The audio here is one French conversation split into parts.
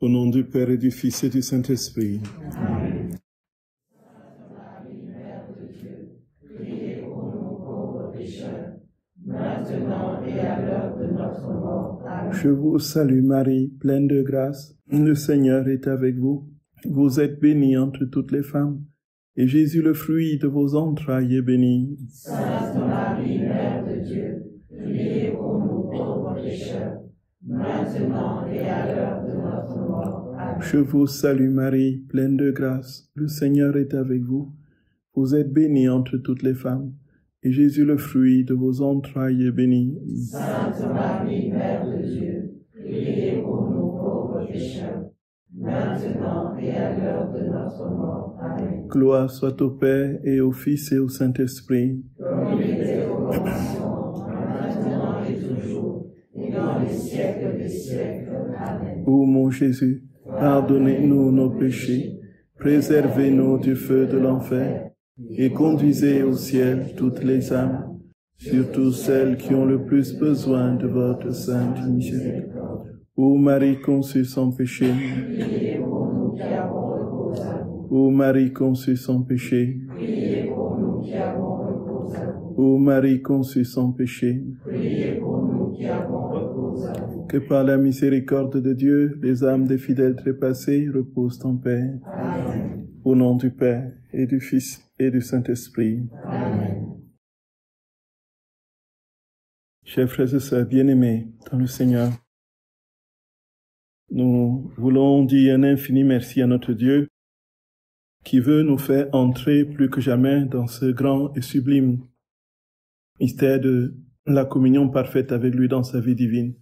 Au nom du Père et du Fils et du Saint-Esprit. Amen. Marie, Mère de Dieu, priez pour nous pauvres pécheurs, maintenant et à l'heure de notre mort. Amen. Je vous salue Marie, pleine de grâce. Le Seigneur est avec vous. Vous êtes bénie entre toutes les femmes, et Jésus, le fruit de vos entrailles, est béni. Sainte Marie, Mère de Dieu, priez pour nous pauvres pécheurs, maintenant et à l'heure de notre mort. Amen. Je vous salue Marie, pleine de grâce. Le Seigneur est avec vous. Vous êtes bénie entre toutes les femmes, et Jésus, le fruit de vos entrailles, est béni. Sainte Marie, Mère de Dieu, priez pour nous pauvres pécheurs, maintenant et à l'heure de notre mort. Amen. Gloire soit au Père et au Fils et au Saint-Esprit. Comme il était au commencement, maintenant et toujours, et dans les siècles des siècles. Amen. Ô mon Jésus, pardonnez-nous nos péchés, préservez-nous du feu de l'enfer, et conduisez au ciel toutes les âmes, surtout celles qui ont le plus besoin de votre sainte miséricorde. Ô Marie conçue sans péché, Priez pour nous qui avons recours à vous. ô Marie conçue sans péché, Priez pour nous qui avons recours à vous. ô Marie conçue sans péché, Priez pour nous qui avons recours à vous. que par la miséricorde de Dieu, les âmes des fidèles trépassés reposent en paix. Amen. Au nom du Père et du Fils et du Saint-Esprit. Amen. Chers frères et sœurs bien-aimés dans le Seigneur, nous voulons dire un infini merci à notre Dieu qui veut nous faire entrer plus que jamais dans ce grand et sublime mystère de la communion parfaite avec lui dans sa vie divine.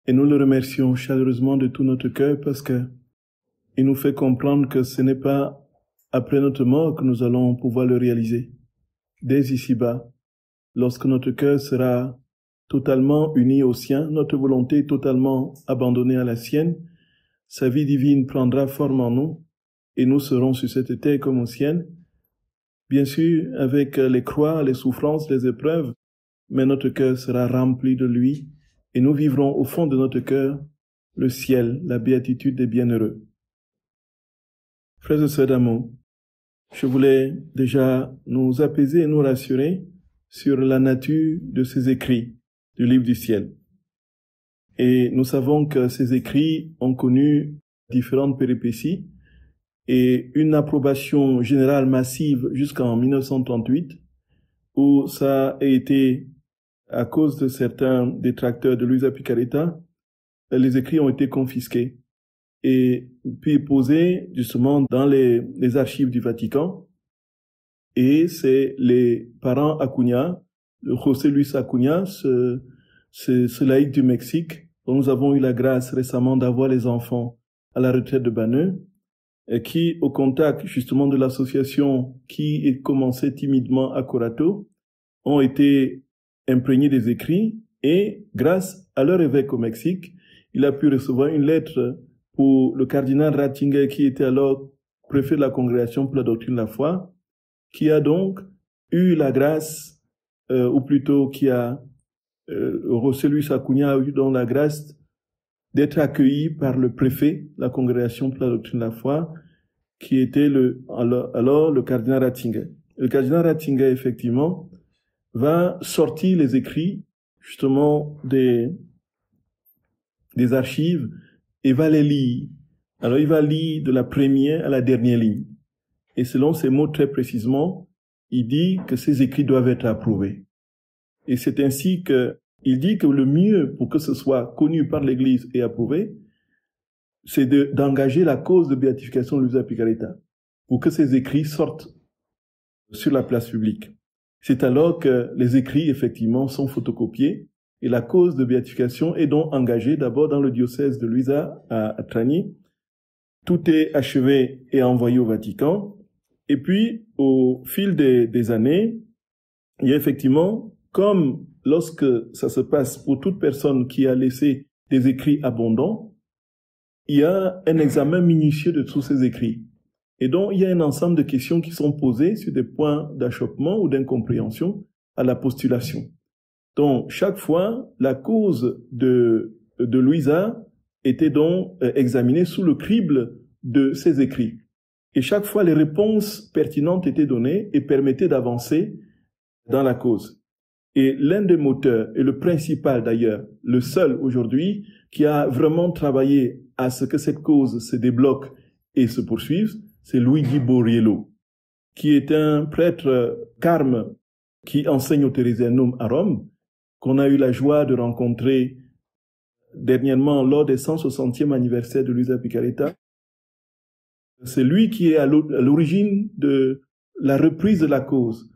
Et nous le remercions chaleureusement de tout notre cœur parce que il nous fait comprendre que ce n'est pas après notre mort que nous allons pouvoir le réaliser. Dès ici-bas, lorsque notre cœur sera totalement uni au sien, notre volonté totalement abandonnée à la sienne, sa vie divine prendra forme en nous et nous serons sur cette terre comme au ciel. Bien sûr, avec les croix, les souffrances, les épreuves, mais notre cœur sera rempli de lui et nous vivrons au fond de notre cœur le ciel, la béatitude des bienheureux. Frères et sœurs d'amour, je voulais déjà nous apaiser et nous rassurer sur la nature de ces écrits du livre du ciel. Et nous savons que ces écrits ont connu différentes péripéties et une approbation générale massive jusqu'en 1938, où ça a été, à cause de certains détracteurs de Luisa Picaretta, les écrits ont été confisqués et puis posés justement dans les archives du Vatican. Et c'est les parents Acuña, José Luis Acuña, ce laïc du Mexique, dont nous avons eu la grâce récemment d'avoir les enfants à la retraite de Baneux, et qui, au contact justement de l'association qui est commencée timidement à Corato, ont été imprégnés des écrits et, grâce à leur évêque au Mexique, il a pu recevoir une lettre pour le cardinal Ratzinger, qui était alors préfet de la Congrégation pour la doctrine de la foi, qui a donc eu la grâce, ou plutôt qui a, José Luis Acuña a eu donc la grâce d'être accueilli par le préfet de la Congrégation pour la doctrine de la foi, qui était alors le cardinal Ratzinger. Le cardinal Ratzinger, effectivement, va sortir les écrits, justement, des archives, et va les lire. Alors, il va lire de la première à la dernière ligne. Et selon ces mots très précisément, il dit que ces écrits doivent être approuvés. Et c'est ainsi qu'il dit que le mieux pour que ce soit connu par l'Église et approuvé, c'est d'engager la cause de béatification de Luisa Picaretta, pour que ces écrits sortent sur la place publique. C'est alors que les écrits, effectivement, sont photocopiés, et la cause de béatification est donc engagée d'abord dans le diocèse de Luisa à Trani. Tout est achevé et envoyé au Vatican. Et puis, au fil des années, il y a effectivement, comme lorsque ça se passe pour toute personne qui a laissé des écrits abondants, il y a un examen minutieux de tous ces écrits. Et donc, il y a un ensemble de questions qui sont posées sur des points d'achoppement ou d'incompréhension à la postulation. Donc, chaque fois, la cause de Luisa étaient donc examinés sous le crible de ces écrits. Et chaque fois, les réponses pertinentes étaient données et permettaient d'avancer dans la cause. Et l'un des moteurs, et le principal d'ailleurs, le seul aujourd'hui, qui a vraiment travaillé à ce que cette cause se débloque et se poursuive, c'est Luigi Borriello, qui est un prêtre carme qui enseigne au Thérésianum à Rome, qu'on a eu la joie de rencontrer dernièrement lors des 160e anniversaire de Luisa Picaretta. C'est lui qui est à l'origine de la reprise de la cause,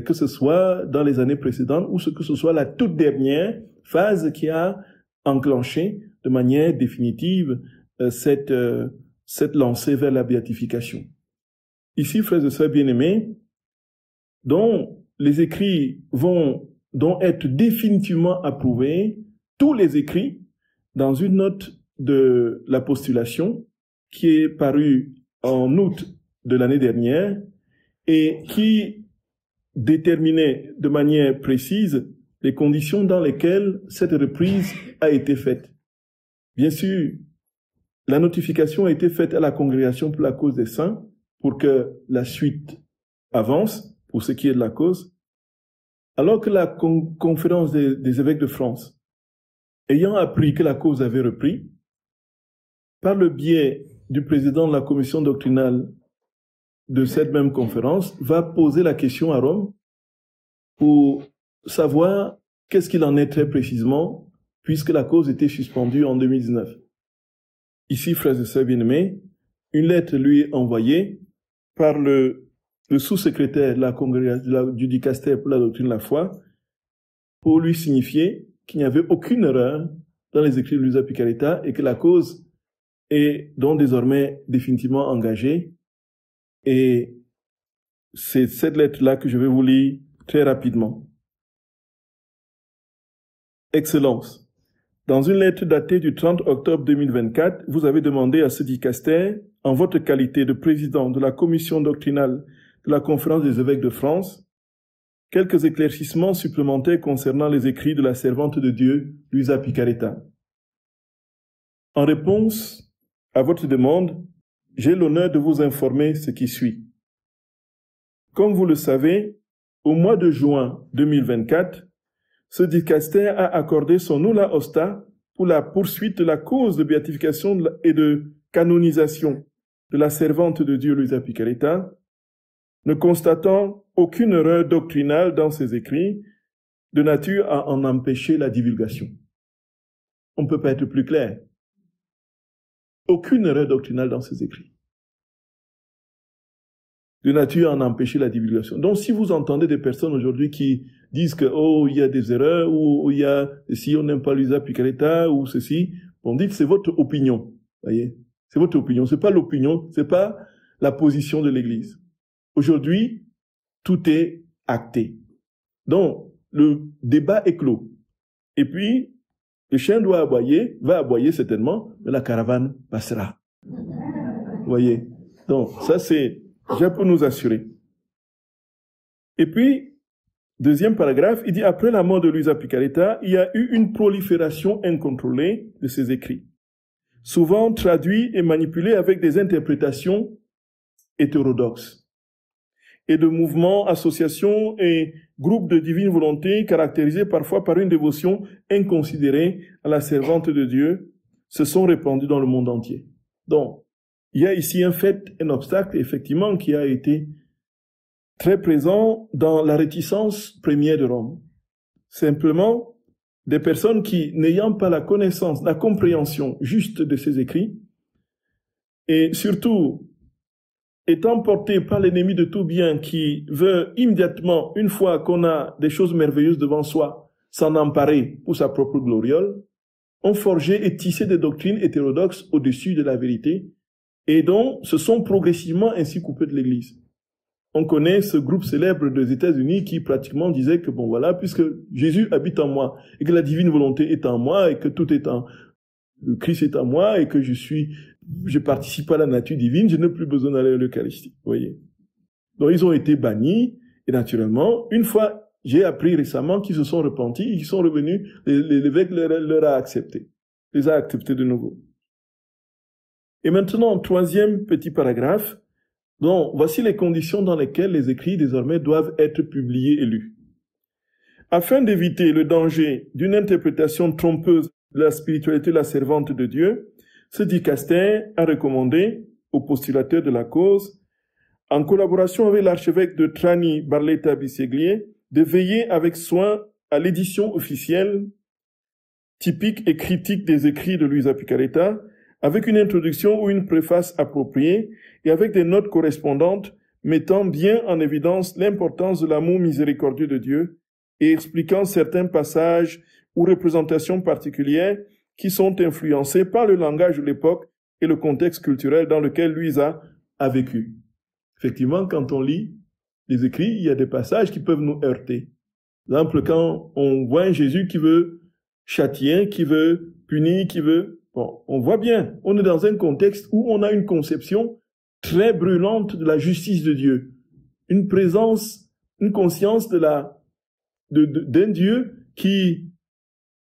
que ce soit dans les années précédentes ou que ce soit la toute dernière phase qui a enclenché de manière définitive cette lancée vers la béatification. Ici, frères et sœurs bien-aimés, dont les écrits vont donc être définitivement approuvés, tous les écrits, dans une note de la postulation qui est parue en août de l'année dernière et qui déterminait de manière précise les conditions dans lesquelles cette reprise a été faite. Bien sûr, la notification a été faite à la Congrégation pour la cause des saints pour que la suite avance pour ce qui est de la cause, alors que la conférence des évêques de France, ayant appris que la cause avait repris, par le biais du président de la commission doctrinale de cette même conférence, va poser la question à Rome pour savoir qu'est-ce qu'il en est très précisément, puisque la cause était suspendue en 2019. Ici, frères et sœurs bien-aimés, une lettre lui est envoyée par le sous-secrétaire de la congrégation du dicaster pour la doctrine de la foi pour lui signifier qu'il n'y avait aucune erreur dans les écrits de Luisa Picaretta et que la cause est donc désormais définitivement engagée. Et c'est cette lettre-là que je vais vous lire très rapidement. Excellence, dans une lettre datée du 30 octobre 2024, vous avez demandé à ce dicaster, en votre qualité de président de la commission doctrinale de la Conférence des évêques de France, quelques éclaircissements supplémentaires concernant les écrits de la servante de Dieu, Luisa Picaretta. En réponse à votre demande, j'ai l'honneur de vous informer ce qui suit. Comme vous le savez, au mois de juin 2024, ce dicaster a accordé son nulla osta pour la poursuite de la cause de béatification et de canonisation de la servante de Dieu Luisa Picaretta, ne constatant aucune erreur doctrinale dans ses écrits, de nature à en empêcher la divulgation. On ne peut pas être plus clair. Aucune erreur doctrinale dans ses écrits, de nature à en empêcher la divulgation. Donc, si vous entendez des personnes aujourd'hui qui disent que, oh, il y a des erreurs, ou il y a, si on n'aime pas Luisa Picaretta, ou ceci, on dit que c'est votre opinion. Voyez? C'est votre opinion. C'est pas l'opinion, c'est pas la position de l'Église. Aujourd'hui, tout est acté. Donc, le débat est clos. Et puis, le chien doit aboyer, va aboyer certainement, mais la caravane passera. Vous voyez? Donc, ça c'est déjà pour nous assurer. Et puis, deuxième paragraphe, il dit, après la mort de Luisa Picaretta, il y a eu une prolifération incontrôlée de ses écrits, souvent traduits et manipulés avec des interprétations hétérodoxes, et de mouvements, associations et groupes de divine volonté caractérisés parfois par une dévotion inconsidérée à la servante de Dieu se sont répandus dans le monde entier. Donc, il y a ici un obstacle, effectivement, qui a été très présent dans la réticence première de Rome. Simplement, des personnes qui, n'ayant pas la connaissance, la compréhension juste de ces écrits, et surtout, étant porté par l'ennemi de tout bien qui veut immédiatement, une fois qu'on a des choses merveilleuses devant soi, s'en emparer pour sa propre gloriole, ont forgé et tissé des doctrines hétérodoxes au-dessus de la vérité, et donc se sont progressivement ainsi coupés de l'Église. On connaît ce groupe célèbre des États-Unis qui pratiquement disait que bon voilà, puisque Jésus habite en moi, et que la divine volonté est en moi, et que tout est en le Christ est en moi, et que je participe à la nature divine, je n'ai plus besoin d'aller à l'Eucharistie. Vous voyez. Donc ils ont été bannis, et naturellement, une fois, j'ai appris récemment qu'ils se sont repentis, ils sont revenus, l'évêque leur a accepté, les a acceptés de nouveau. Et maintenant, troisième petit paragraphe. Donc, voici les conditions dans lesquelles les écrits désormais doivent être publiés et lus. Afin d'éviter le danger d'une interprétation trompeuse de la spiritualité de la servante de Dieu, ce dicaster a recommandé aux postulateurs de la cause, en collaboration avec l'archevêque de Trani, Barletta Bisseglier, de veiller avec soin à l'édition officielle, typique et critique des écrits de Luisa Picaretta, avec une introduction ou une préface appropriée et avec des notes correspondantes mettant bien en évidence l'importance de l'amour miséricordieux de Dieu et expliquant certains passages ou représentations particulières qui sont influencés par le langage de l'époque et le contexte culturel dans lequel Luisa a vécu. Effectivement, quand on lit les écrits, il y a des passages qui peuvent nous heurter. Par exemple, quand on voit un Jésus qui veut châtier, qui veut punir, qui veut... Bon, on voit bien, on est dans un contexte où on a une conception très brûlante de la justice de Dieu. Une présence, une conscience d'un Dieu qui,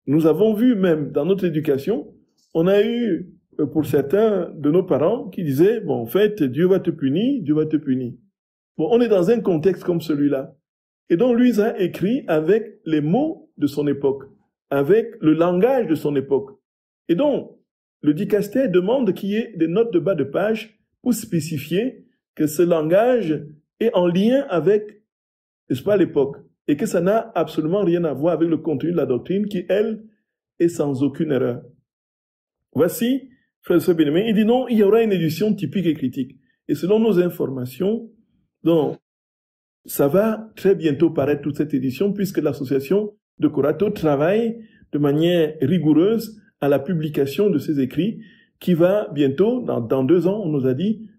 nous avons vu même dans notre éducation, on a eu, pour certains de nos parents, qui disaient, bon, en fait, Dieu va te punir, Dieu va te punir. Bon, on est dans un contexte comme celui-là. Et donc, lui a écrit avec les mots de son époque, avec le langage de son époque. Et donc, le dicaster demande qu'il y ait des notes de bas de page pour spécifier que ce langage est en lien avec, n'est-ce pas, l'époque, et que ça n'a absolument rien à voir avec le contenu de la doctrine qui, elle, est sans aucune erreur. Voici, frère Bien-Aimé, il dit non, il y aura une édition typique et critique. Et selon nos informations, donc, ça va très bientôt paraître toute cette édition puisque l'association de Corato travaille de manière rigoureuse à la publication de ces écrits qui va bientôt, dans 2 ans, on nous a dit,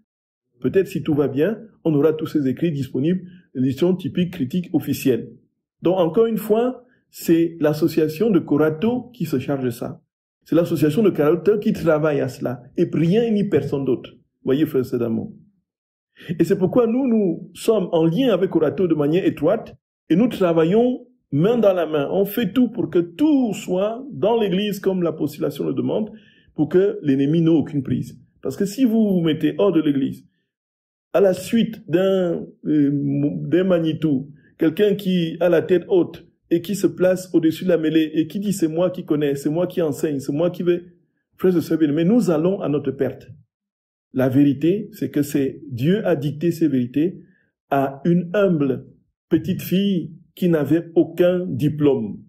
peut-être si tout va bien, on aura tous ces écrits disponibles, l'édition typique critique officielle. Donc encore une fois, c'est l'association de Corato qui se charge de ça. C'est l'association de Corato qui travaille à cela, et rien ni personne d'autre. Voyez, frère Sedamo. Et c'est pourquoi nous sommes en lien avec Corato de manière étroite, et nous travaillons main dans la main. On fait tout pour que tout soit dans l'Église comme la postulation le demande, pour que l'ennemi n'ait aucune prise. Parce que si vous vous mettez hors de l'Église, à la suite d'un Manitou, quelqu'un qui a la tête haute et qui se place au-dessus de la mêlée et qui dit c'est moi qui connais, c'est moi qui enseigne, c'est moi qui vais... Frères et sœurs bien-aimés, nous allons à notre perte. La vérité, c'est que Dieu a dicté ces vérités à une humble petite fille qui n'avait aucun diplôme.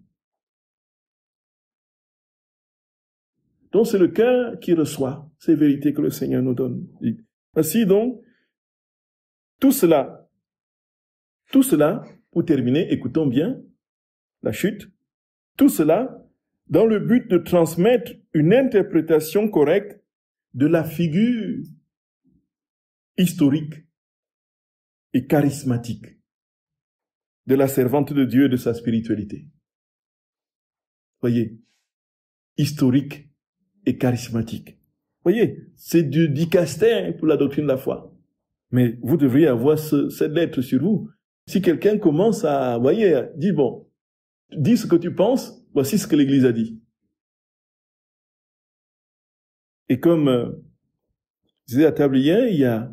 Donc c'est le cœur qui reçoit ces vérités que le Seigneur nous donne. Ainsi donc, tout cela, pour terminer, écoutons bien la chute, tout cela dans le but de transmettre une interprétation correcte de la figure historique et charismatique de la servante de Dieu et de sa spiritualité. Voyez, historique et charismatique. Voyez, c'est du dicaster pour la doctrine de la foi. Mais vous devriez avoir cette lettre sur vous. Si quelqu'un commence à, voyez, dit bon, dis ce que tu penses, voici ce que l'Église a dit. Et comme je disais à table hier, il y a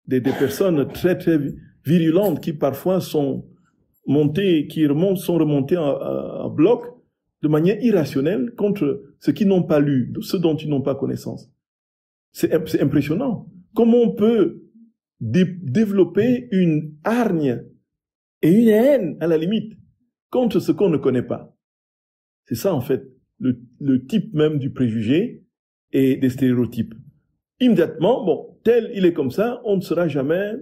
des personnes très très virulentes qui parfois sont montées, sont remontées en bloc de manière irrationnelle contre ceux qui n'ont pas lu, ceux dont ils n'ont pas connaissance. C'est impressionnant. Comment on peut développer une hargne et une haine, à la limite, contre ce qu'on ne connaît pas. C'est ça, en fait, le type même du préjugé et des stéréotypes. Immédiatement, bon, tel il est comme ça, on ne sera jamais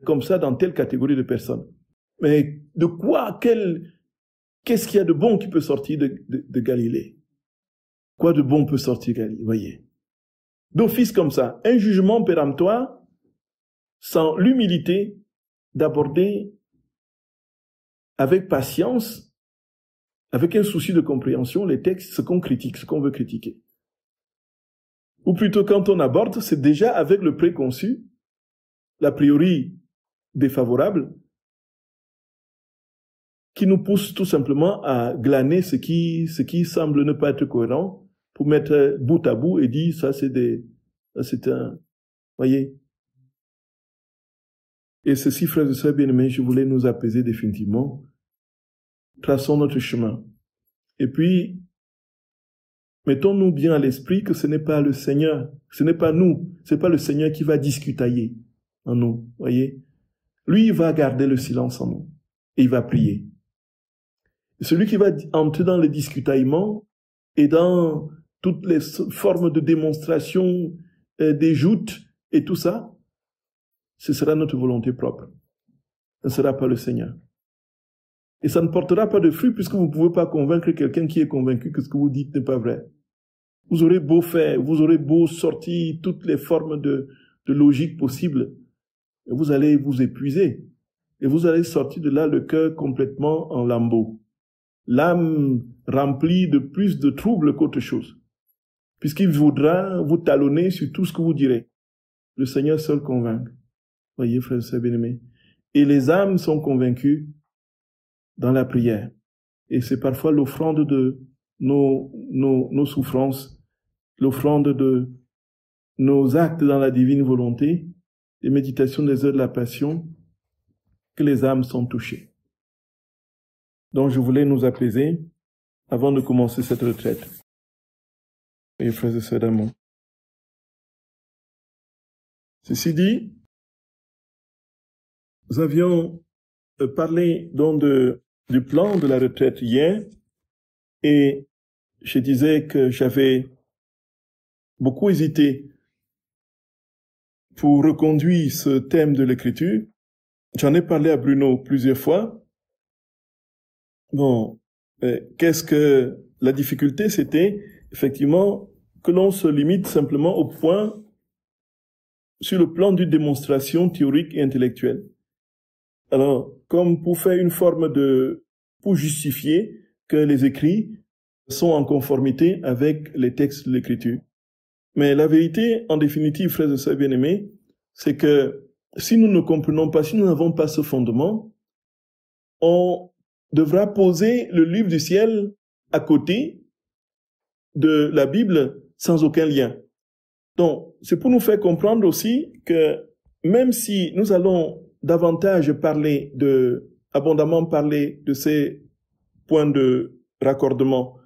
comme ça dans telle catégorie de personnes. Mais de quoi, qu'est-ce qu'il y a de bon qui peut sortir de Galilée? Quoi de bon peut sortir de Galilée? Voyez. D'office comme ça, un jugement péremptoire, sans l'humilité d'aborder avec patience, avec un souci de compréhension, les textes, ce qu'on critique, ce qu'on veut critiquer. Ou plutôt, quand on aborde, c'est déjà avec le préconçu, l'a priori défavorable, qui nous pousse tout simplement à glaner ce qui semble ne pas être cohérent, pour mettre bout à bout et dire, ça c'est des C'est un... Voyez. Et ceci, frères et sœurs bien-aimés, je voulais nous apaiser définitivement. Traçons notre chemin. Et puis, mettons-nous bien à l'esprit que ce n'est pas le Seigneur, ce n'est pas nous, ce n'est pas le Seigneur qui va discutailler en nous, voyez. Lui, il va garder le silence en nous et il va prier. Et celui qui va entrer dans les discutaillements et dans toutes les formes de démonstration, des joutes et tout ça, ce sera notre volonté propre. Ce ne sera pas le Seigneur. Et ça ne portera pas de fruit puisque vous ne pouvez pas convaincre quelqu'un qui est convaincu que ce que vous dites n'est pas vrai. Vous aurez beau faire, vous aurez beau sortir toutes les formes de logique possibles, et vous allez vous épuiser. Et vous allez sortir de là le cœur complètement en lambeaux. L'âme remplie de plus de troubles qu'autre chose. Puisqu'il voudra vous talonner sur tout ce que vous direz. Le Seigneur seul convainc. Voyez, frères et sœurs bien-aimés. Et les âmes sont convaincues dans la prière. Et c'est parfois l'offrande de nos souffrances, l'offrande de nos actes dans la divine volonté, les méditations des heures de la passion, que les âmes sont touchées. Donc je voulais nous apaiser avant de commencer cette retraite. Et frères et sœurs d'amour. Ceci dit, nous avions parlé donc du plan de la retraite hier, et je disais que j'avais beaucoup hésité pour reconduire ce thème de l'écriture. J'en ai parlé à Bruno plusieurs fois. Bon, qu'est-ce que la difficulté, c'était effectivement que l'on se limite simplement au point sur le plan d'une démonstration théorique et intellectuelle. Alors, comme pour faire une forme pour justifier que les écrits sont en conformité avec les textes de l'écriture. Mais la vérité, en définitive, frères et sœurs bien-aimés, c'est que si nous ne comprenons pas, si nous n'avons pas ce fondement, on devra poser le livre du ciel à côté de la Bible sans aucun lien. Donc, c'est pour nous faire comprendre aussi que même si nous allons davantage abondamment parler de ces points de raccordement,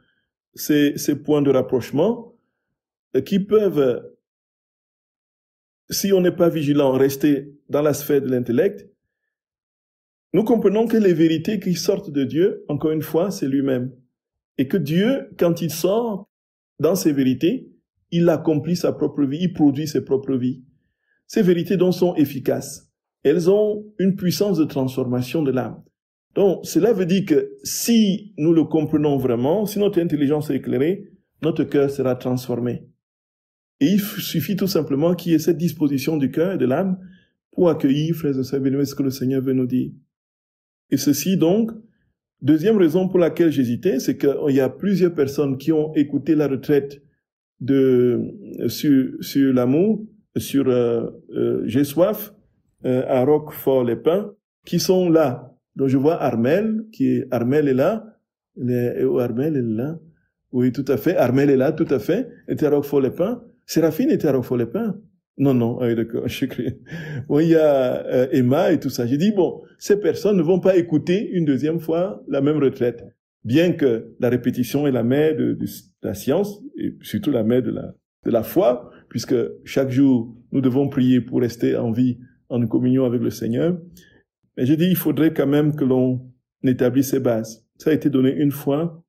ces points de rapprochement, qui peuvent, si on n'est pas vigilant, rester dans la sphère de l'intellect, nous comprenons que les vérités qui sortent de Dieu, encore une fois, c'est lui-même. Et que Dieu, quand il sort dans ces vérités, il accomplit sa propre vie, il produit ses propres vies. Ces vérités donc sont efficaces. Elles ont une puissance de transformation de l'âme. Donc, cela veut dire que si nous le comprenons vraiment, si notre intelligence est éclairée, notre cœur sera transformé. Et il suffit tout simplement qu'il y ait cette disposition du cœur et de l'âme pour accueillir, frères et sœurs bien-aimés, ce que le Seigneur veut nous dire. Et ceci donc, deuxième raison pour laquelle j'hésitais, c'est qu'il y a plusieurs personnes qui ont écouté la retraite sur l'amour, sur J'ai soif, à Roquefort-les-Pins, qui sont là. Donc je vois Armel est là. Armel est là. Oui, tout à fait. Armel est là, tout à fait. Était à Roquefort-les-Pins. Séraphine était à Roquefort-les-Pins. Non, ah oui, d'accord, je crie. Bon, il y a Emma et tout ça. J'ai dit, bon, ces personnes ne vont pas écouter une deuxième fois la même retraite. Bien que la répétition est la mère de la science, et surtout la mère de la foi, puisque chaque jour, nous devons prier pour rester en vie, en communion avec le Seigneur. Mais j'ai dit, il faudrait quand même que l'on établisse ces bases. Ça a été donné une fois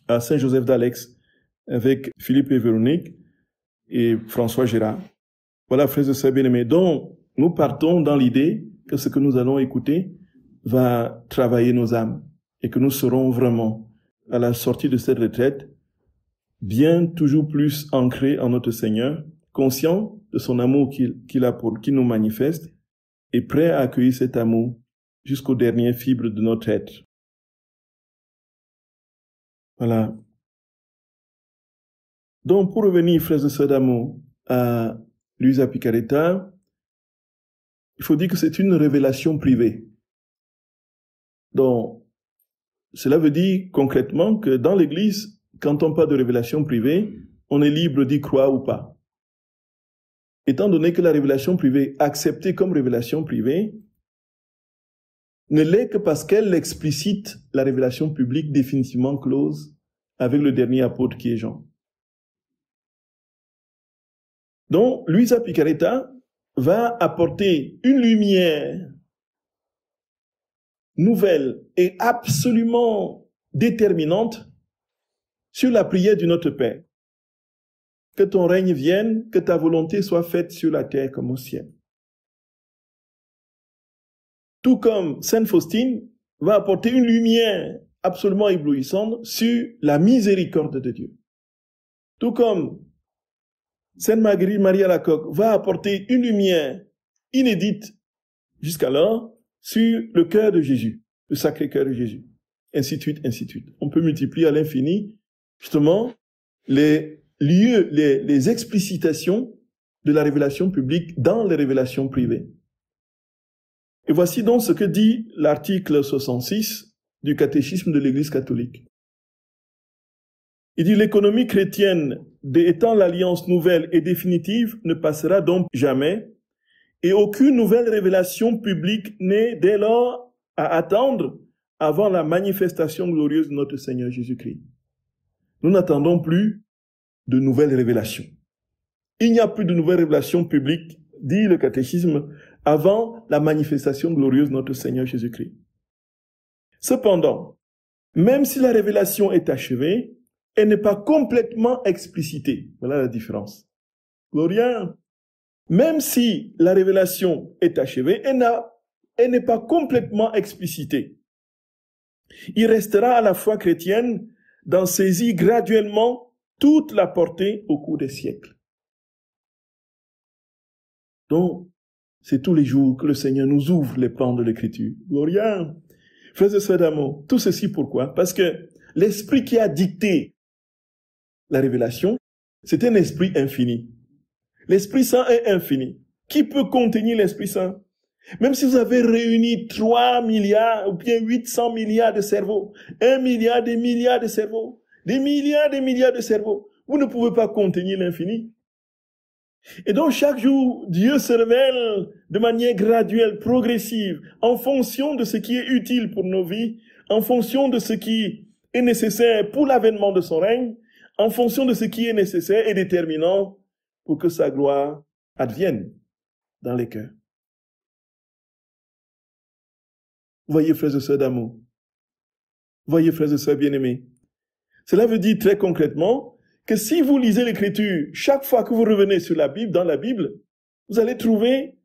à Saint-Joseph d'Alex, avec Philippe et Véronique, et François Gérard. Voilà, frères et sœurs bien-aimés. Donc, nous partons dans l'idée que ce que nous allons écouter va travailler nos âmes et que nous serons vraiment, à la sortie de cette retraite, bien toujours plus ancrés en notre Seigneur, conscients de son amour qu'il nous manifeste et prêts à accueillir cet amour jusqu'aux dernières fibres de notre être. Voilà. Donc, pour revenir, frères et sœurs d'amour, à Luisa Picaretta, il faut dire que c'est une révélation privée. Donc, cela veut dire concrètement que dans l'Église, quand on parle de révélation privée, on est libre d'y croire ou pas. étant donné que la révélation privée, acceptée comme révélation privée, ne l'est que parce qu'elle explicite la révélation publique définitivement close avec le dernier apôtre qui est Jean. Donc, Luisa Picaretta va apporter une lumière nouvelle et absolument déterminante sur la prière du Notre Père. Que ton règne vienne, que ta volonté soit faite sur la terre comme au ciel. Tout comme Sainte Faustine va apporter une lumière absolument éblouissante sur la miséricorde de Dieu. Tout comme Sainte Marguerite Marie Alacoque va apporter une lumière inédite jusqu'alors sur le cœur de Jésus, le sacré cœur de Jésus. Ainsi de suite, ainsi de suite. On peut multiplier à l'infini, justement, les lieux, les explicitations de la révélation publique dans les révélations privées. Et voici donc ce que dit l'article 66 du catéchisme de l'Église catholique. Il dit: l'économie chrétienne étant l'alliance nouvelle et définitive ne passera donc jamais, et aucune nouvelle révélation publique n'est dès lors à attendre avant la manifestation glorieuse de notre Seigneur Jésus-Christ. Nous n'attendons plus de nouvelles révélations. Il n'y a plus de nouvelles révélations publiques, dit le catéchisme, avant la manifestation glorieuse de notre Seigneur Jésus-Christ. Cependant, même si la révélation est achevée, elle n'est pas complètement explicitée. Voilà la différence. Gloria. Même si la révélation est achevée, elle n'est pas complètement explicitée. Il restera à la foi chrétienne d'en saisir graduellement toute la portée au cours des siècles. Donc, c'est tous les jours que le Seigneur nous ouvre les pans de l'Écriture. Gloria. Frères et sœurs d'amour, tout ceci pourquoi? Parce que l'esprit qui a dicté la révélation, c'est un esprit infini. L'Esprit Saint est infini. Qui peut contenir l'Esprit Saint? Même si vous avez réuni 3 milliards ou bien 800 milliards de cerveaux, 1 milliard, des milliards de cerveaux, des milliards de cerveaux, vous ne pouvez pas contenir l'infini. Et donc chaque jour, Dieu se révèle de manière graduelle, progressive, en fonction de ce qui est utile pour nos vies, en fonction de ce qui est nécessaire pour l'avènement de son règne, en fonction de ce qui est nécessaire et déterminant pour que sa gloire advienne dans les cœurs. Voyez, frères et sœurs d'amour. Voyez, frères et sœurs bien-aimés. Cela veut dire très concrètement que si vous lisez l'Écriture, chaque fois que vous revenez sur la Bible, dans la Bible, vous allez trouver,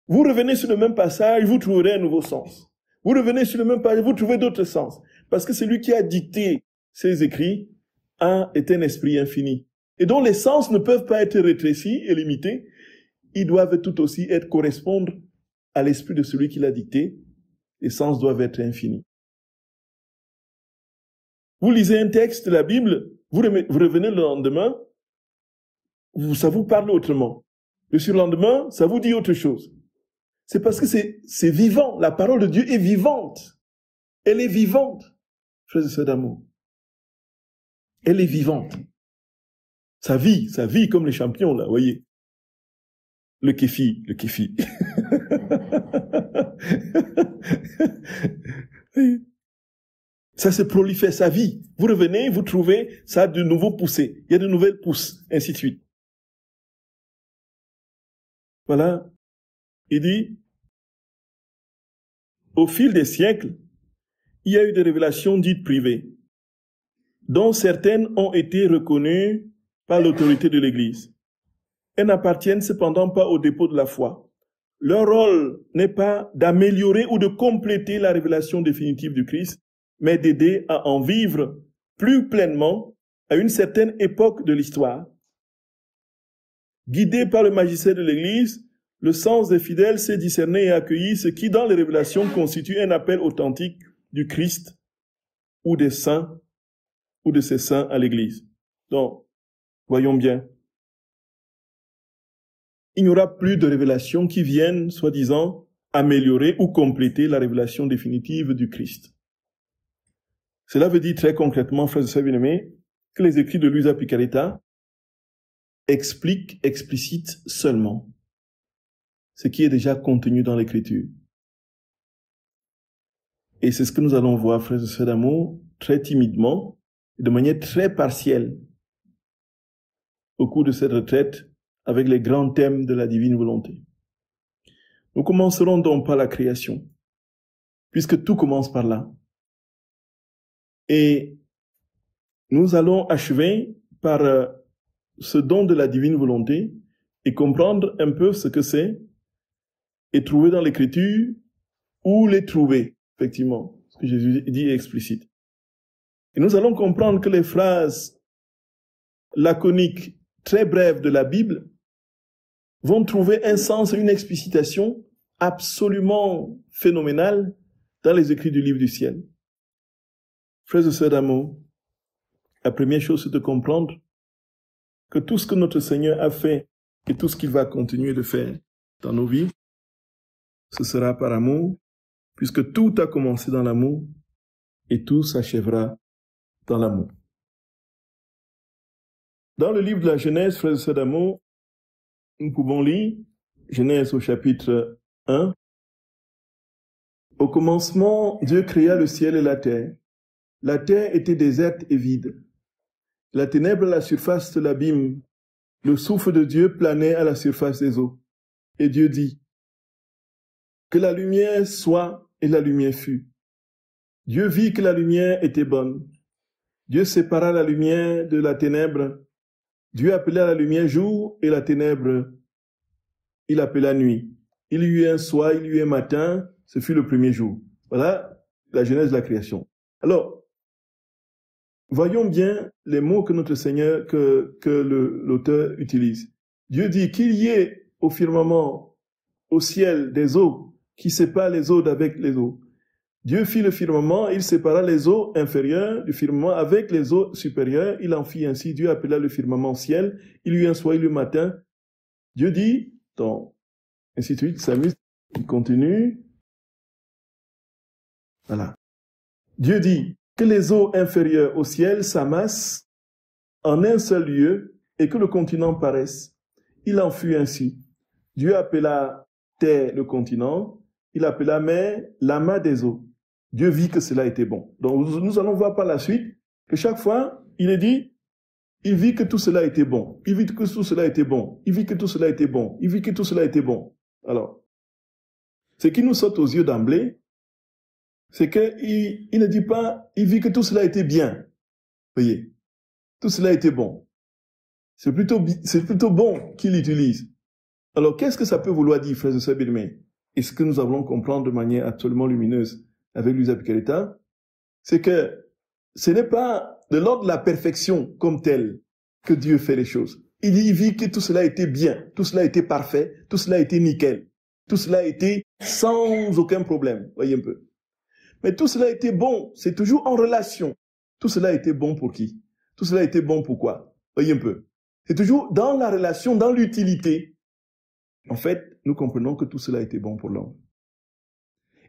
vous revenez sur le même passage, vous trouverez un nouveau sens. Vous revenez sur le même passage, vous trouvez d'autres sens. Parce que celui qui a dicté ces écrits est un esprit infini. Et donc les sens ne peuvent pas être rétrécis et limités. Ils doivent tout aussi correspondre à l'esprit de celui qui l'a dicté. Les sens doivent être infinis. Vous lisez un texte de la Bible, vous revenez le lendemain, ça vous parle autrement. Le surlendemain, ça vous dit autre chose. C'est parce que c'est vivant. La parole de Dieu est vivante. Elle est vivante, frères et sœurs d'amour. Elle est vivante. Ça vit comme les champignons, là, voyez. Le kéfi. Ça se prolifère, ça vit. Vous revenez, vous trouvez, ça a de nouveaux poussées. Il y a de nouvelles pousses, ainsi de suite. Voilà. Il dit, au fil des siècles, il y a eu des révélations dites privées, dont certaines ont été reconnues par l'autorité de l'Église. Elles n'appartiennent cependant pas au dépôt de la foi. Leur rôle n'est pas d'améliorer ou de compléter la révélation définitive du Christ, mais d'aider à en vivre plus pleinement à une certaine époque de l'histoire. Guidé par le magistère de l'Église, le sens des fidèles sait discerner et accueillir ce qui, dans les révélations, constitue un appel authentique du Christ ou des saints ou de ses saints à l'Église. Donc, voyons bien. Il n'y aura plus de révélations qui viennent, soi-disant, améliorer ou compléter la révélation définitive du Christ. Cela veut dire très concrètement, frères et sœurs bien-aimés, que les écrits de Luisa Picaretta explicite seulement ce qui est déjà contenu dans l'Écriture. Et c'est ce que nous allons voir, frères et sœurs d'amour, très timidement, de manière très partielle, au cours de cette retraite, avec les grands thèmes de la divine volonté. Nous commencerons donc par la création, puisque tout commence par là. Et nous allons achever par ce don de la divine volonté et comprendre un peu ce que c'est et trouver dans l'Écriture où les trouver, effectivement, ce que Jésus dit est explicite. Et nous allons comprendre que les phrases laconiques, très brèves de la Bible vont trouver un sens et une explicitation absolument phénoménale dans les écrits du livre du ciel. Frères et sœurs d'amour, la première chose, c'est de comprendre que tout ce que notre Seigneur a fait et tout ce qu'il va continuer de faire dans nos vies, ce sera par amour, puisque tout a commencé dans l'amour et tout s'achèvera dans l'amour. Dans le livre de la Genèse, frères et sœurs d'amour, nous pouvons lire Genèse au chapitre 1. Au commencement, Dieu créa le ciel et la terre. La terre était déserte et vide. La ténèbre à la surface de l'abîme. Le souffle de Dieu planait à la surface des eaux. Et Dieu dit, que la lumière soit, et la lumière fut. Dieu vit que la lumière était bonne. Dieu sépara la lumière de la ténèbre. Dieu appela la lumière jour et la ténèbre, il appela nuit. Il y eut un soir, il y eut un matin, ce fut le premier jour. Voilà la genèse de la création. Alors, voyons bien les mots que notre Seigneur, que l'auteur utilise. Dieu dit qu'il y ait au firmament, au ciel, des eaux qui séparent les eaux d'avec les eaux. Dieu fit le firmament, il sépara les eaux inférieures du firmament avec les eaux supérieures. Il en fit ainsi. Dieu appela le firmament ciel. Il y eut un soir, il y eut un matin. Dieu dit, donc, ainsi de suite, il s'amuse, il continue. Voilà. Dieu dit que les eaux inférieures au ciel s'amassent en un seul lieu et que le continent paraisse. Il en fut ainsi. Dieu appela terre le continent. Il appela mer l'amas des eaux. Dieu vit que cela était bon. Donc nous allons voir par la suite que chaque fois, il est dit, il vit que tout cela était bon. Il vit que tout cela était bon. Il vit que tout cela était bon. Il vit que tout cela était bon. Alors, ce qui nous saute aux yeux d'emblée, c'est qu'il ne dit pas, il vit que tout cela était bien. Voyez, tout cela était bon. C'est plutôt bon qu'il utilise. Alors, qu'est-ce que ça peut vouloir dire, frères et sœurs bien-aimés? Et ce que nous allons comprendre de manière absolument lumineuse avec Luisa Picaretta, c'est que ce n'est pas de l'ordre de la perfection comme telle que Dieu fait les choses. Il vit que tout cela était bien, tout cela était parfait, tout cela était nickel, tout cela était sans aucun problème. Voyez un peu. Mais tout cela était bon, c'est toujours en relation. Tout cela était bon pour qui? Tout cela était bon pour quoi? Voyez un peu. C'est toujours dans la relation, dans l'utilité. En fait, nous comprenons que tout cela était bon pour l'homme.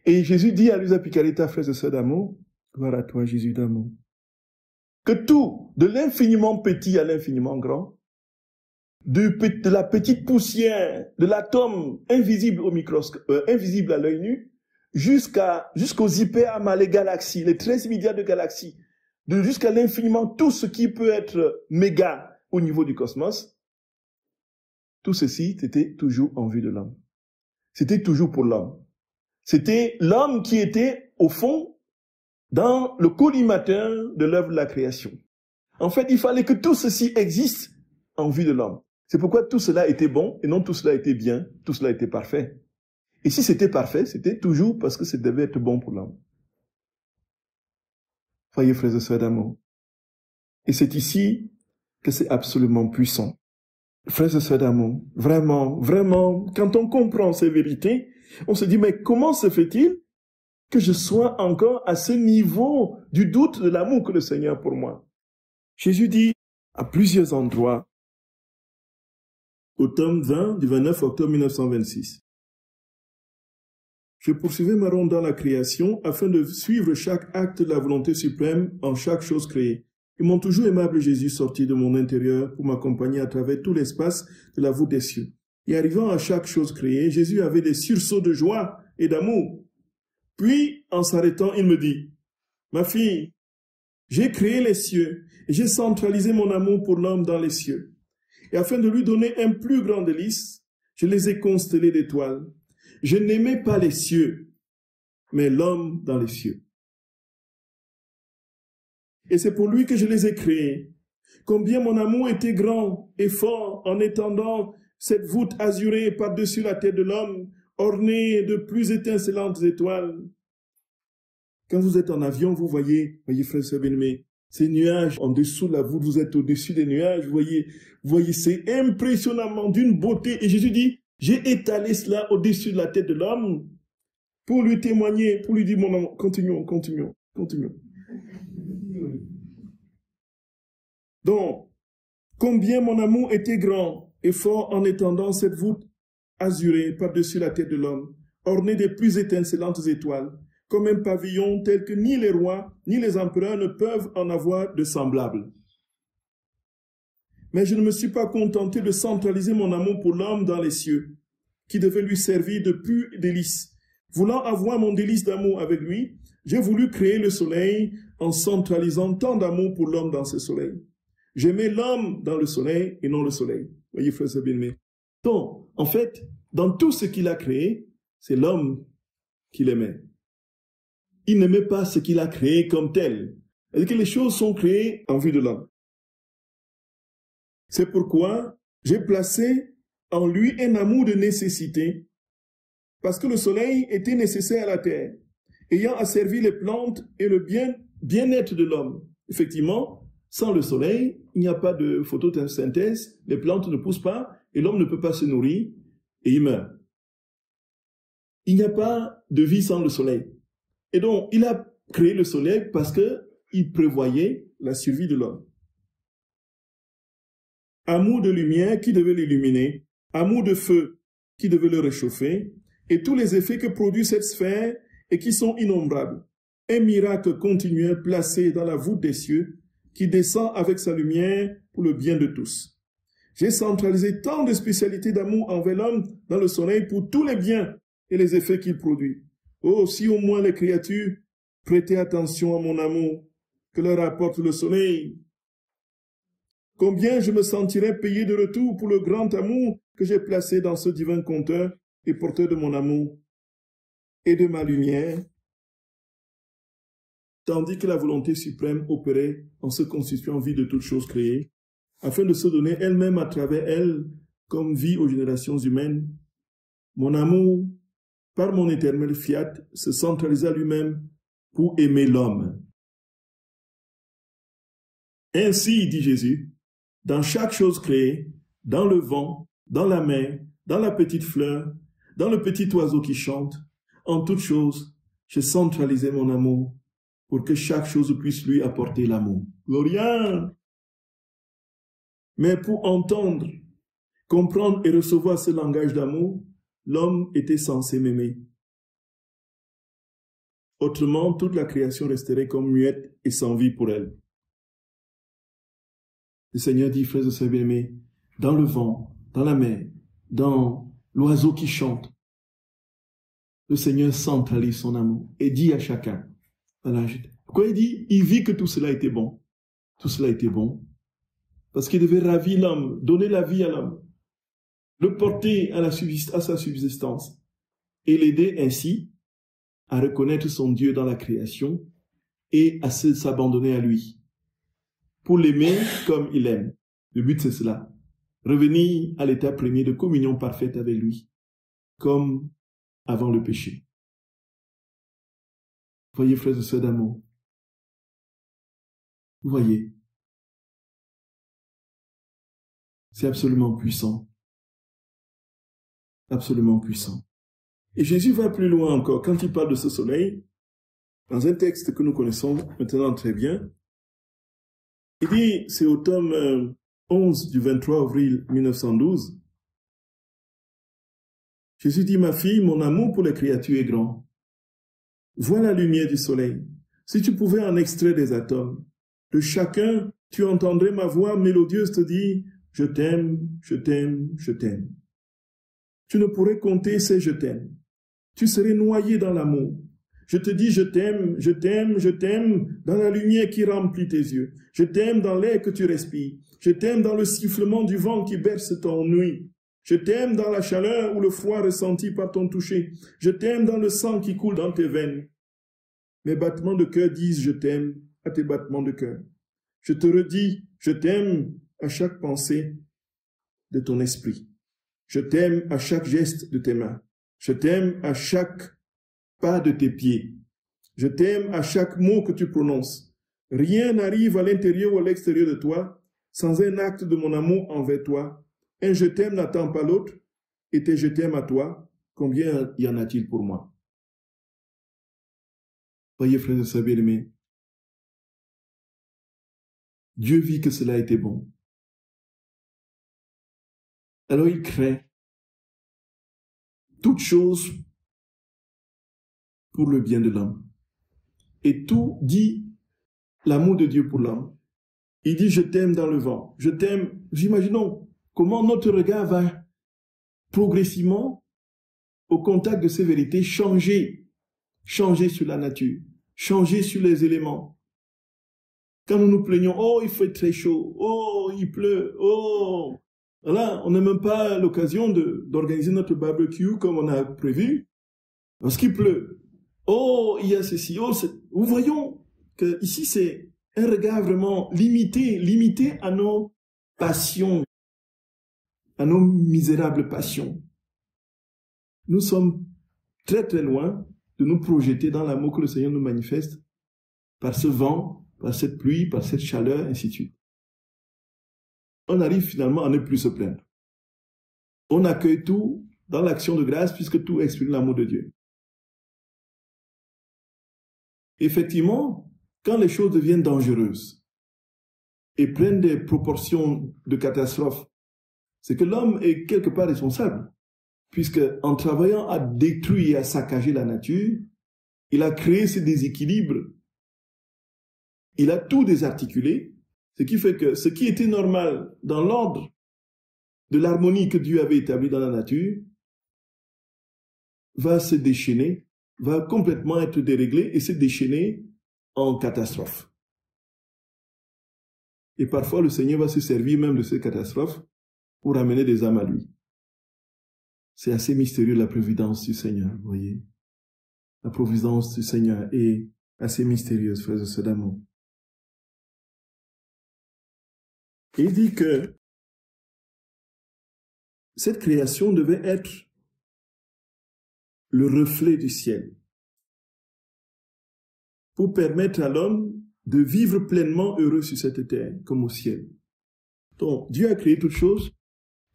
Et Jésus dit à Luisa Picaretta, frères et sœurs d'amour, gloire à toi Jésus d'amour, que tout, de l'infiniment petit à l'infiniment grand, de la petite poussière, de l'atome invisible au microscope, invisible à l'œil nu, jusqu'aux hyper-amalées galaxies, les 13 milliards de galaxies, jusqu'à l'infiniment, tout ce qui peut être méga au niveau du cosmos, tout ceci, c'était toujours en vue de l'homme. C'était toujours pour l'homme. C'était l'homme qui était, au fond, dans le collimateur de l'œuvre de la création. En fait, il fallait que tout ceci existe en vue de l'homme. C'est pourquoi tout cela était bon, et non tout cela était bien, tout cela était parfait. Et si c'était parfait, c'était toujours parce que ça devait être bon pour l'homme. Voyez, frères et sœurs d'amour. Et c'est ici que c'est absolument puissant. Frères et sœurs d'amour, vraiment, vraiment, quand on comprend ces vérités, on se dit, mais comment se fait-il que je sois encore à ce niveau du doute de l'amour que le Seigneur a pour moi? Jésus dit à plusieurs endroits, au tome 20 du 29 octobre 1926, je poursuivais ma ronde dans la création afin de suivre chaque acte de la volonté suprême en chaque chose créée. Et mon toujours aimable Jésus sortit de mon intérieur pour m'accompagner à travers tout l'espace de la voûte des cieux. Et arrivant à chaque chose créée, Jésus avait des sursauts de joie et d'amour. Puis, en s'arrêtant, il me dit, « Ma fille, j'ai créé les cieux et j'ai centralisé mon amour pour l'homme dans les cieux. Et afin de lui donner un plus grand délice, je les ai constellés d'étoiles. Je n'aimais pas les cieux, mais l'homme dans les cieux. Et c'est pour lui que je les ai créés. Combien mon amour était grand et fort en étendant cette voûte azurée par-dessus la tête de l'homme, ornée de plus étincelantes étoiles. » Quand vous êtes en avion, vous voyez frère et bien-aimé, ces nuages en dessous de la voûte, vous êtes au-dessus des nuages, vous voyez, c'est impressionnamment d'une beauté. Et Jésus dit, j'ai étalé cela au-dessus de la tête de l'homme pour lui témoigner, pour lui dire, mon amour, continuons. Donc, combien mon amour était grand et fort en étendant cette voûte azurée par-dessus la tête de l'homme, ornée des plus étincelantes étoiles, comme un pavillon tel que ni les rois ni les empereurs ne peuvent en avoir de semblable. Mais je ne me suis pas contenté de centraliser mon amour pour l'homme dans les cieux, qui devait lui servir de pur délice. Voulant avoir mon délice d'amour avec lui, j'ai voulu créer le soleil en centralisant tant d'amour pour l'homme dans ce soleil. J'aimais l'homme dans le soleil et non le soleil. Voyez, frère bien-aimé. Donc, en fait, dans tout ce qu'il a créé, c'est l'homme qu'il aimait. Il n'aimait pas ce qu'il a créé comme tel. C'est-à-dire que les choses sont créées en vue de l'homme. C'est pourquoi j'ai placé en lui un amour de nécessité, parce que le soleil était nécessaire à la terre, ayant asservi les plantes et le bien-être de l'homme. Effectivement, sans le soleil, il n'y a pas de photosynthèse, les plantes ne poussent pas, et l'homme ne peut pas se nourrir, et il meurt. Il n'y a pas de vie sans le soleil. Et donc, il a créé le soleil parce qu'il prévoyait la survie de l'homme. Amour de lumière qui devait l'illuminer, amour de feu qui devait le réchauffer, et tous les effets que produit cette sphère et qui sont innombrables. Un miracle continuel placé dans la voûte des cieux qui descend avec sa lumière pour le bien de tous. J'ai centralisé tant de spécialités d'amour envers l'homme dans le soleil pour tous les biens et les effets qu'il produit. Oh, si au moins les créatures prêtaient attention à mon amour que leur apporte le soleil. Combien je me sentirais payé de retour pour le grand amour que j'ai placé dans ce divin conteur et porteur de mon amour et de ma lumière, tandis que la volonté suprême opérait en se constituant vie de toutes choses créées, afin de se donner elle-même à travers elle comme vie aux générations humaines. Mon amour, par mon éternel fiat, se centralisa lui-même pour aimer l'homme. Ainsi, dit Jésus, dans chaque chose créée, dans le vent, dans la mer, dans la petite fleur, dans le petit oiseau qui chante, en toute chose, je centralisais mon amour pour que chaque chose puisse lui apporter l'amour. Gloria! Mais pour entendre, comprendre et recevoir ce langage d'amour, l'homme était censé m'aimer. Autrement, toute la création resterait comme muette et sans vie pour elle. Le Seigneur dit, frères et sœurs bien-aimés, dans le vent, dans la mer, dans l'oiseau qui chante, le Seigneur centralise son amour et dit à chacun, voilà, pourquoi il dit, il vit que tout cela était bon. Tout cela était bon, parce qu'il devait ravir l'homme, donner la vie à l'homme, le porter à sa subsistance et l'aider ainsi à reconnaître son Dieu dans la création et à s'abandonner à lui, pour l'aimer comme il aime. Le but, c'est cela. Revenir à l'état premier de communion parfaite avec lui, comme avant le péché. Voyez, frères et sœurs d'amour. Vous voyez. C'est absolument puissant. Absolument puissant. Et Jésus va plus loin encore. Quand il parle de ce soleil, dans un texte que nous connaissons maintenant très bien, il dit, c'est au tome 11 du 23 avril 1912, Jésus dit, ma fille, mon amour pour les créatures est grand. Vois la lumière du soleil. Si tu pouvais en extraire des atomes, de chacun, tu entendrais ma voix mélodieuse te dire « Je t'aime, je t'aime, je t'aime ». Tu ne pourrais compter ces « je t'aime ». Tu serais noyé dans l'amour. Je te dis « je t'aime, je t'aime, je t'aime » dans la lumière qui remplit tes yeux. Je t'aime dans l'air que tu respires. Je t'aime dans le sifflement du vent qui berce ton nuit. Je t'aime dans la chaleur ou le froid ressenti par ton toucher. Je t'aime dans le sang qui coule dans tes veines. Mes battements de cœur disent « je t'aime » à tes battements de cœur. Je te redis « je t'aime » à chaque pensée de ton esprit. Je t'aime à chaque geste de tes mains. Je t'aime à chaque pas de tes pieds. Je t'aime à chaque mot que tu prononces. Rien n'arrive à l'intérieur ou à l'extérieur de toi sans un acte de mon amour envers toi. Un je t'aime n'attend pas l'autre, et tes je t'aime à toi, combien y en a-t-il pour moi? Voyez, frères et sœurs bien-aimés, Dieu vit que cela était bon. Alors il crée toutes choses pour le bien de l'homme. Et tout dit l'amour de Dieu pour l'homme. Il dit « je t'aime dans le vent ». Je t'aime. Imaginons comment notre regard va progressivement, au contact de ces vérités, changer sur la nature, changer sur les éléments. Quand nous nous plaignons « oh, il fait très chaud, oh, il pleut, oh ». Là, on n'a même pas l'occasion d'organiser notre barbecue comme on a prévu, parce qu'il pleut. Oh, il y a ceci, oh, nous voyons que ici c'est un regard vraiment limité à nos passions, à nos misérables passions. Nous sommes très très loin de nous projeter dans l'amour que le Seigneur nous manifeste par ce vent, par cette pluie, par cette chaleur, ainsi de suite. On arrive finalement à ne plus se plaindre. On accueille tout dans l'action de grâce puisque tout exprime l'amour de Dieu. Effectivement, quand les choses deviennent dangereuses et prennent des proportions de catastrophe, c'est que l'homme est quelque part responsable, puisque en travaillant à détruire et à saccager la nature, il a créé ce déséquilibre, il a tout désarticulé, ce qui fait que ce qui était normal dans l'ordre de l'harmonie que Dieu avait établie dans la nature va se déchaîner, va complètement être déréglé et se déchaîner en catastrophe. Et parfois, le Seigneur va se servir même de ces catastrophes pour amener des âmes à lui. C'est assez mystérieux la providence du Seigneur, vous voyez. La providence du Seigneur est assez mystérieuse, frères et sœurs d'amour. Il dit que cette création devait être le reflet du ciel pour permettre à l'homme de vivre pleinement heureux sur cette terre comme au ciel. Donc, Dieu a créé toutes choses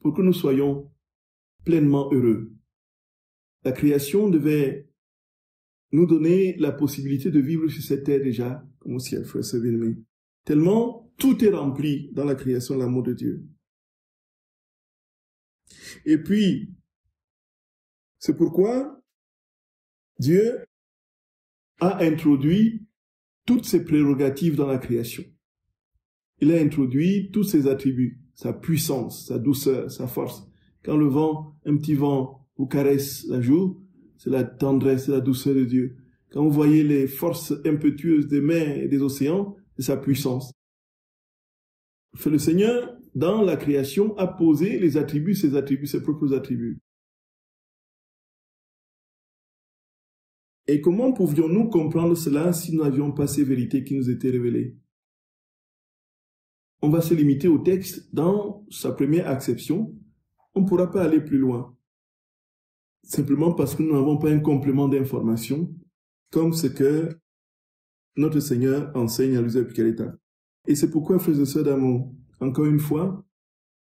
pour que nous soyons pleinement heureux. La création devait nous donner la possibilité de vivre sur cette terre déjà comme au ciel, frère et bien-aimé. Tellement tout est rempli dans la création de l'amour de Dieu. Et puis, c'est pourquoi Dieu a introduit toutes ses prérogatives dans la création. Il a introduit tous ses attributs, sa puissance, sa douceur, sa force. Quand le vent, un petit vent, vous caresse la joue, c'est la tendresse et la douceur de Dieu. Quand vous voyez les forces impétueuses des mers et des océans, c'est sa puissance. Le Seigneur, dans la création, a posé les attributs, ses propres attributs. Et comment pouvions-nous comprendre cela si nous n'avions pas ces vérités qui nous étaient révélées? On va se limiter au texte dans sa première acception. On ne pourra pas aller plus loin. Simplement parce que nous n'avons pas un complément d'information comme ce que notre Seigneur enseigne à l'usage Picaretta. Et c'est pourquoi, frères et sœurs d'amour, encore une fois,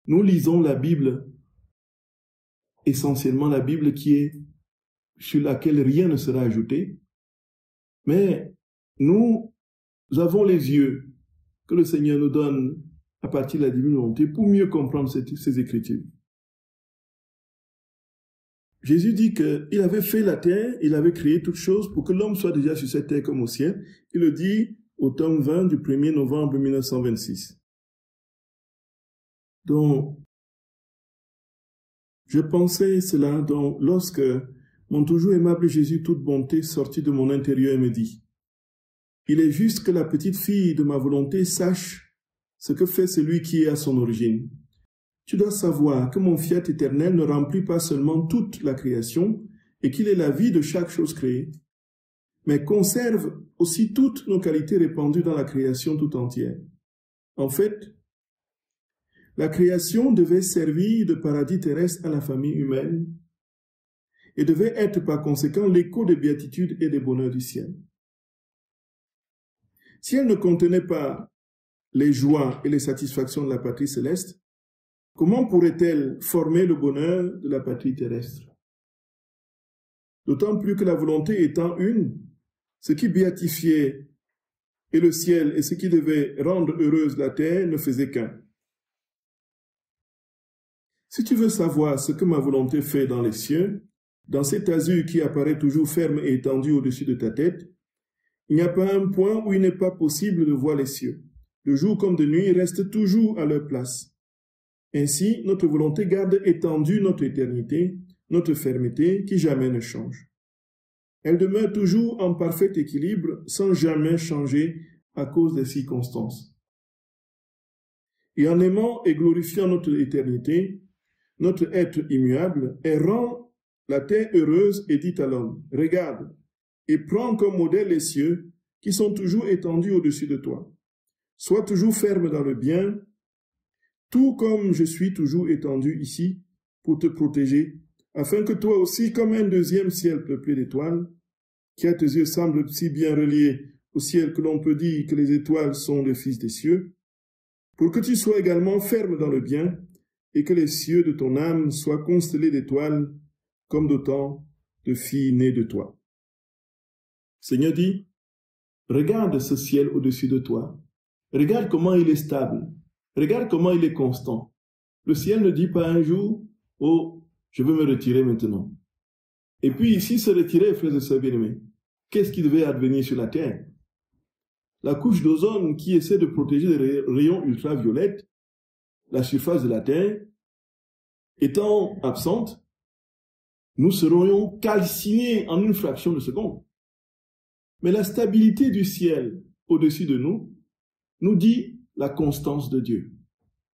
nous lisons la Bible, essentiellement la Bible qui est sur laquelle rien ne sera ajouté, mais nous avons les yeux que le Seigneur nous donne à partir de la divine volonté pour mieux comprendre ces Écritures. Jésus dit qu'il avait fait la terre, il avait créé toutes choses pour que l'homme soit déjà sur cette terre comme au ciel. Il le dit au tome 20 du 1er novembre 1926. Donc, je pensais cela donc lorsque mon toujours aimable Jésus toute bonté sortit de mon intérieur et me dit, « Il est juste que la petite fille de ma volonté sache ce que fait celui qui est à son origine. Tu dois savoir que mon fiat éternel ne remplit pas seulement toute la création et qu'il est la vie de chaque chose créée, mais conserve aussi toutes nos qualités répandues dans la création tout entière. En fait, la création devait servir de paradis terrestre à la famille humaine et devait être par conséquent l'écho des béatitudes et des bonheurs du ciel. Si elle ne contenait pas les joies et les satisfactions de la patrie céleste, comment pourrait-elle former le bonheur de la patrie terrestre? D'autant plus que la volonté étant une, ce qui béatifiait et le ciel et ce qui devait rendre heureuse la terre ne faisait qu'un. Si tu veux savoir ce que ma volonté fait dans les cieux, dans cet azur qui apparaît toujours ferme et étendu au-dessus de ta tête, il n'y a pas un point où il n'est pas possible de voir les cieux. De jour comme de nuit, ils restent toujours à leur place. Ainsi, notre volonté garde étendue notre éternité, notre fermeté qui jamais ne change. Elle demeure toujours en parfait équilibre sans jamais changer à cause des circonstances. Et en aimant et glorifiant notre éternité, notre être immuable, elle rend la terre heureuse et dit à l'homme, « Regarde, et prends comme modèle les cieux qui sont toujours étendus au-dessus de toi. Sois toujours ferme dans le bien, tout comme je suis toujours étendu ici pour te protéger, afin que toi aussi, comme un deuxième ciel peuplé d'étoiles, qui à tes yeux semble si bien relié au ciel que l'on peut dire que les étoiles sont les fils des cieux, pour que tu sois également ferme dans le bien, et que les cieux de ton âme soient constellés d'étoiles, comme d'autant de filles nées de toi. » Seigneur dit, regarde ce ciel au-dessus de toi. Regarde comment il est stable. Regarde comment il est constant. Le ciel ne dit pas un jour, « Oh, je veux me retirer maintenant. » Et puis, s'il se retirait, frères et sœurs bien-aimés, qu'est-ce qui devait advenir sur la terre? La couche d'ozone qui essaie de protéger les rayons ultraviolets, la surface de la terre, étant absente, nous serions calcinés en une fraction de seconde. Mais la stabilité du ciel au-dessus de nous nous dit la constance de Dieu.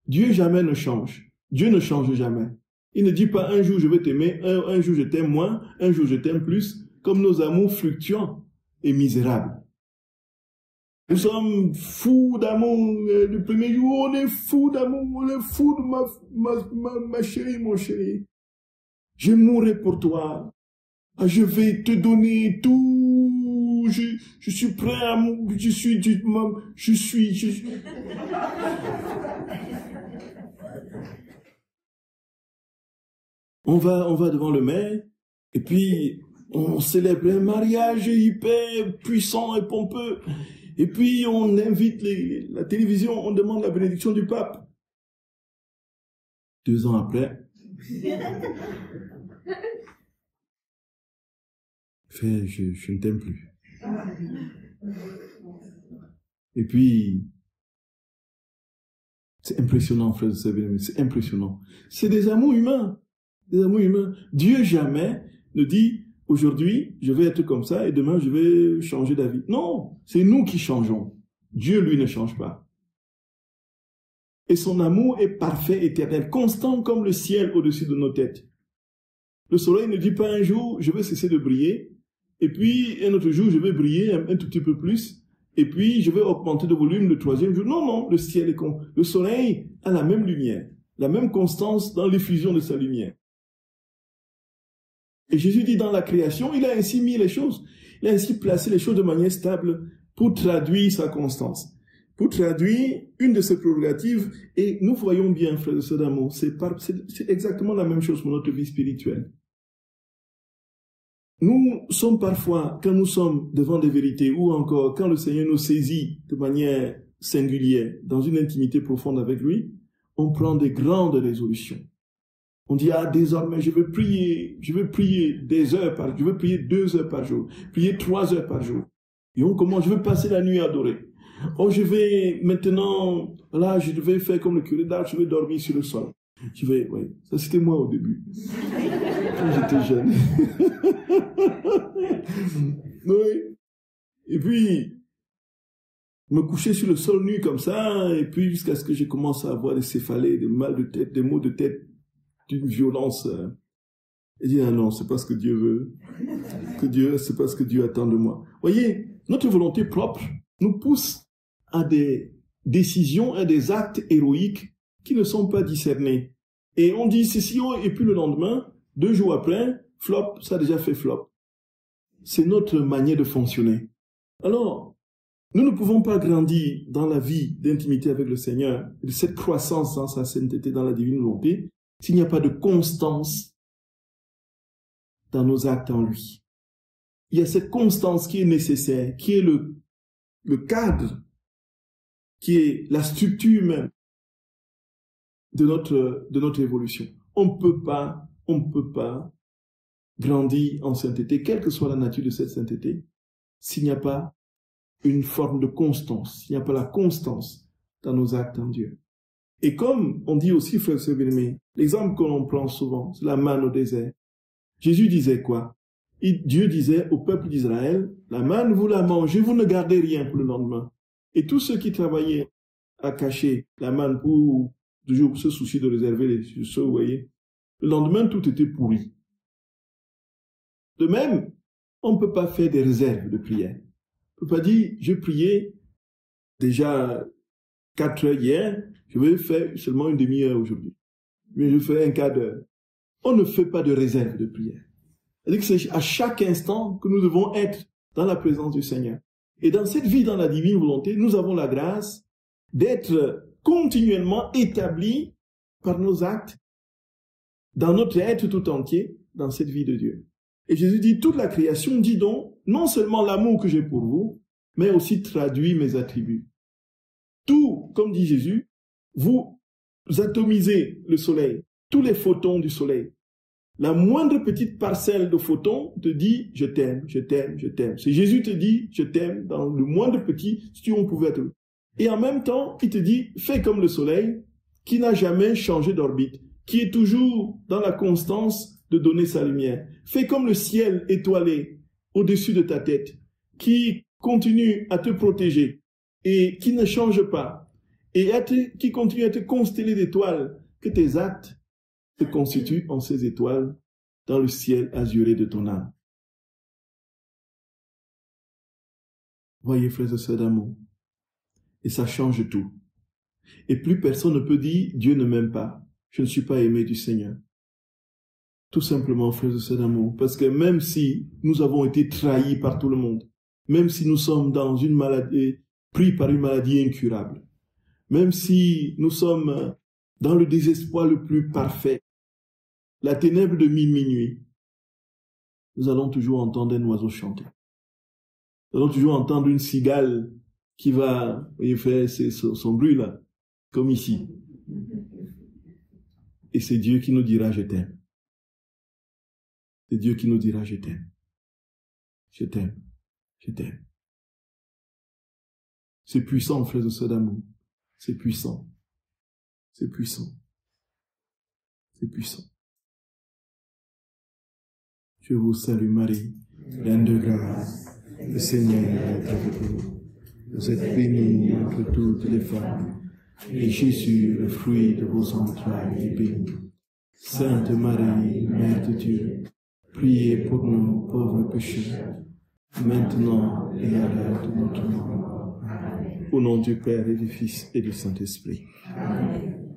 Dieu jamais ne change. Dieu ne change jamais. Il ne dit pas un jour je vais t'aimer, un jour je t'aime moins, un jour je t'aime plus, comme nos amours fluctuants et misérables. Nous sommes fous d'amour. Le premier jour, on est fous d'amour, on est fous de ma chérie, mon chéri. Je mourrai pour toi. Je vais te donner tout. Je suis prêt à mourir. Je suis. On va devant le maire, et puis on célèbre un mariage hyper puissant et pompeux. Et puis on invite la télévision, on demande la bénédiction du pape. 2 ans après, fait, je ne t'aime plus. Et puis, c'est impressionnant, frères et sœurs, c'est impressionnant. C'est des amours humains. Des amours humains. Dieu jamais ne dit, aujourd'hui, je vais être comme ça et demain, je vais changer d'avis. Non, c'est nous qui changeons. Dieu, lui, ne change pas. Et son amour est parfait, éternel, constant comme le ciel au-dessus de nos têtes. Le soleil ne dit pas un jour, je vais cesser de briller, et puis un autre jour, je vais briller un tout petit peu plus, et puis je vais augmenter de volume le 3e jour. Non, non, le ciel est con. Le soleil a la même lumière, la même constance dans l'effusion de sa lumière. Et Jésus dit dans la création, il a ainsi mis les choses, il a ainsi placé les choses de manière stable pour traduire sa constance, pour traduire une de ses prérogatives. Et nous voyons bien, frères et sœurs d'amour, c'est exactement la même chose pour notre vie spirituelle. Nous sommes parfois, quand nous sommes devant des vérités, ou encore quand le Seigneur nous saisit de manière singulière, dans une intimité profonde avec lui, on prend des grandes résolutions. On dit, ah, désormais, je vais prier des heures je vais prier 2 heures par jour, prier 3 heures par jour. Et on commence, je veux passer la nuit à adorer. Oh, je vais maintenant, là, je devais faire comme le curé d'Ars, je vais dormir sur le sol. Oui, ça c'était moi au début, quand j'étais jeune. Oui. Et puis, me coucher sur le sol nu comme ça, et puis jusqu'à ce que je commence à avoir des céphalées, des mal de tête, des maux de tête d'une violence. Et dire, ah non, c'est pas ce que Dieu veut. C'est pas ce que Dieu attend de moi. Voyez, notre volonté propre nous pousse à des décisions, à des actes héroïques qui ne sont pas discernés. Et on dit ceci, et puis le lendemain, 2 jours après, flop, ça a déjà fait flop. C'est notre manière de fonctionner. Alors, nous ne pouvons pas grandir dans la vie d'intimité avec le Seigneur, de cette croissance dans sa sainteté, dans la divine volonté, s'il n'y a pas de constance dans nos actes en lui. Il y a cette constance qui est nécessaire, qui est le cadre, qui est la structure même de notre évolution. On ne peut pas grandir en sainteté, quelle que soit la nature de cette sainteté, s'il n'y a pas une forme de constance, s'il n'y a pas la constance dans nos actes en Dieu. Et comme on dit aussi, frères et sœurs bien-aimés, l'exemple que l'on prend souvent, c'est la manne au désert. Jésus disait quoi? Dieu disait au peuple d'Israël, la manne, vous la mangez, vous ne gardez rien pour le lendemain. Et tous ceux qui travaillaient à cacher la manne pour toujours se soucier de réserver les choses, vous voyez, le lendemain, tout était pourri. De même, on ne peut pas faire des réserves de prière. On ne peut pas dire, je priais déjà 4 heures hier, je vais faire seulement une demi-heure aujourd'hui. Mais je fais un quart d'heure. On ne fait pas de réserve de prière. C'est-à-dire que c'est à chaque instant que nous devons être dans la présence du Seigneur. Et dans cette vie, dans la divine volonté, nous avons la grâce d'être continuellement établis par nos actes, dans notre être tout entier, dans cette vie de Dieu. Et Jésus dit, toute la création dit donc, non seulement l'amour que j'ai pour vous, mais aussi traduit mes attributs. Tout, comme dit Jésus, vous atomisez le soleil, tous les photons du soleil. La moindre petite parcelle de photons te dit, je t'aime, je t'aime, je t'aime. Si Jésus te dit, je t'aime, dans le moindre petit, si on pouvait être. Et en même temps, il te dit, fais comme le soleil, qui n'a jamais changé d'orbite, qui est toujours dans la constance de donner sa lumière. Fais comme le ciel étoilé au-dessus de ta tête, qui continue à te protéger et qui ne change pas, et qui continue à te consteller d'étoiles, que tes actes se constituent en ces étoiles dans le ciel azuré de ton âme. Voyez, frères et sœurs d'amour, et ça change tout. Et plus personne ne peut dire, Dieu ne m'aime pas, je ne suis pas aimé du Seigneur. Tout simplement, frères et sœurs d'amour, parce que même si nous avons été trahis par tout le monde, même si nous sommes dans une maladie, pris par une maladie incurable, même si nous sommes dans le désespoir le plus parfait, la ténèbre de minuit, nous allons toujours entendre un oiseau chanter. Nous allons toujours entendre une cigale qui va, vous voyez, faire son bruit là, comme ici. Et c'est Dieu qui nous dira, je t'aime. C'est Dieu qui nous dira, je t'aime. Je t'aime. Je t'aime. C'est puissant, frères et sœurs d'amour. C'est puissant. C'est puissant. C'est puissant. Je vous salue Marie, pleine de grâce. Le Seigneur est avec vous. Vous êtes bénie entre toutes les femmes. Et Jésus, le fruit de vos entrailles, est béni. Sainte Marie, Mère de Dieu, priez pour nous pauvres pécheurs, maintenant et à l'heure de notre mort. Au nom du Père et du Fils et du Saint-Esprit. Amen.